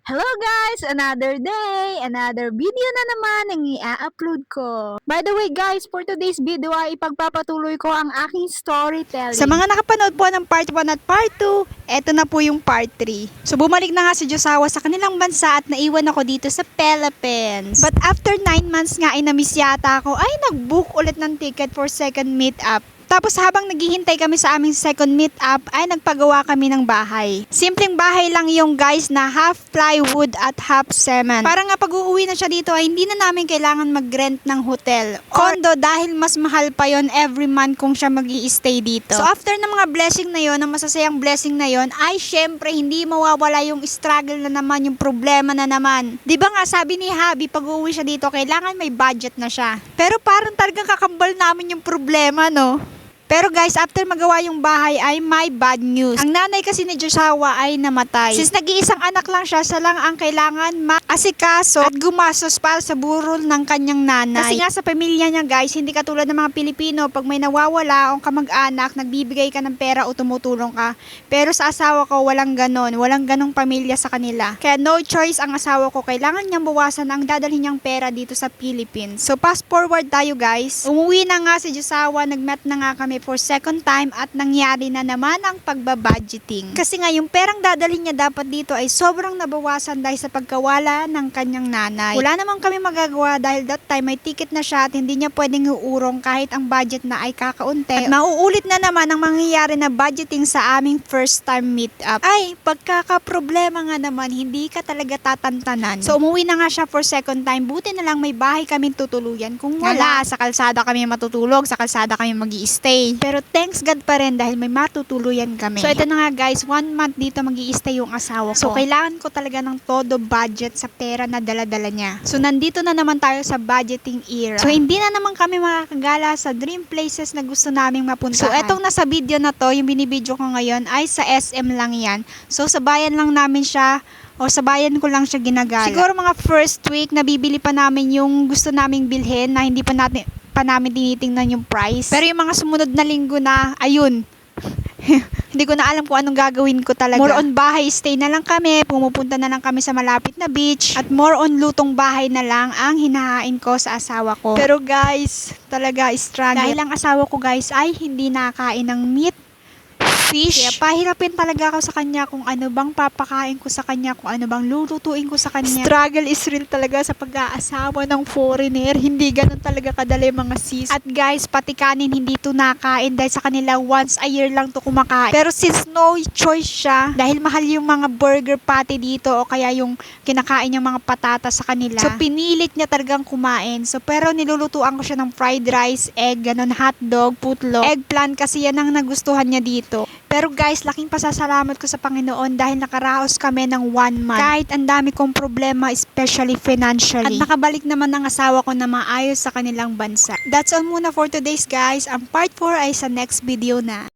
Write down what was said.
Hello guys! Another day, another video na naman ang i-upload ko. By the way guys, for today's video ay ipagpapatuloy ko ang aking storytelling. Sa mga nakapanood po ng part 1 at part 2, eto na po yung part 3. So bumalik na nga si Josawa sa kanilang bansa at naiwan ako dito sa Philippines. But after 9 months nga ay na-miss yata ako, ay nag-book ulit ng ticket for second meet-up. Tapos habang naghihintay kami sa aming second meet-up ay nagpagawa kami ng bahay. Simpleng bahay lang yung guys na half plywood at half cement. Para nga pag uuwi na siya dito ay hindi na namin kailangan mag-rent ng hotel. Condo dahil mas mahal pa yon every month kung siya mag-i-stay dito. So after ng mga blessing na yon, ng masasayang blessing na yon, ay syempre hindi mawawala yung struggle na naman, yung problema na naman. Di ba nga sabi ni Habi pag uuwi siya dito kailangan may budget na siya. Pero parang talagang kakambal namin yung problema, no? Pero guys, after magawa yung bahay ay may bad news. Ang nanay kasi ni Josawa ay namatay. Since nag-iisang anak lang siya lang ang kailangan maasikaso at gumastos para sa burol ng kanyang nanay. Kasi nga sa pamilya niya guys, hindi katulad ng mga Pilipino, pag may nawawala o kamag-anak, nagbibigay ka ng pera o tumutulong ka. Pero sa asawa ko, walang ganon. Walang ganong pamilya sa kanila. Kaya no choice ang asawa ko. Kailangan niyang bawasan ang dadalhin niyang pera dito sa Philippines. So fast forward tayo guys. Umuwi na nga si Josawa, nag-met na nga kami for second time at nangyari na naman ang pagbabudgeting. Kasi nga yung perang dadalhin niya dapat dito ay sobrang nabawasan dahil sa pagkawala ng kanyang nanay. Wala naman kami magagawa dahil that time may ticket na siya at hindi niya pwedeng uurong kahit ang budget na ay kakaunti. At mauulit na naman ang mangyayari na budgeting sa aming first time meet up. Ay, pagkakaproblema nga naman, hindi ka talaga tatantanan. So umuwi na nga siya for second time. Buti na lang may bahay kami tutuluyan. Kung wala, sa kalsada kami matutulog, sa kalsada kami mag-i-stay. Pero thanks God pa rin dahil may matutuluyan kami. So ito na nga guys, 1 month dito mag-i-stay yung asawa ko. So kailangan ko talaga ng todo budget sa pera na dala-dala niya. So nandito na naman tayo sa budgeting era. So hindi na naman kami makakagala sa dream places na gusto naming mapuntahan. So etong nasa video na to, yung binibidyo ko ngayon ay sa SM lang yan. So sa bayan lang namin siya o sa bayan ko lang siya ginagala. Siguro mga first week nabibili pa namin yung gusto naming bilhin na hindi pa namin tinitingnan yung price. Pero yung mga sumunod na linggo na, ayun, hindi ko na alam kung anong gagawin ko talaga. More on bahay, stay na lang kami, pumupunta na lang kami sa malapit na beach, at more on lutong bahay na lang ang hinahain ko sa asawa ko. Pero guys, talaga struggle. Dahil ang asawa ko guys ay hindi nakakain ng meat, fish. Kaya pahirapin talaga ako sa kanya kung ano bang papakain ko sa kanya, kung ano bang lulutuin ko sa kanya. Struggle is real talaga sa pag-aasawa ng foreigner. Hindi ganun talaga kadali mga sis. At guys, pati kanin hindi to nakain dahil sa kanila once a year lang to kumakain. Pero since no choice siya, dahil mahal yung mga burger patty dito o kaya yung kinakain yung mga patata sa kanila. So pinilit niya talagang kumain. So pero nilulutuan ko siya ng fried rice, egg, ganun, hotdog, putlog, eggplant kasi yan ang nagustuhan niya dito. Pero guys, laking pasasalamat ko sa Panginoon dahil nakaraos kami ng 1 month. Kahit ang dami kong problema, especially financially. At nakabalik naman ang asawa ko na maayos sa kanilang bansa. That's all muna for today's guys. Ang part 4 ay sa next video na.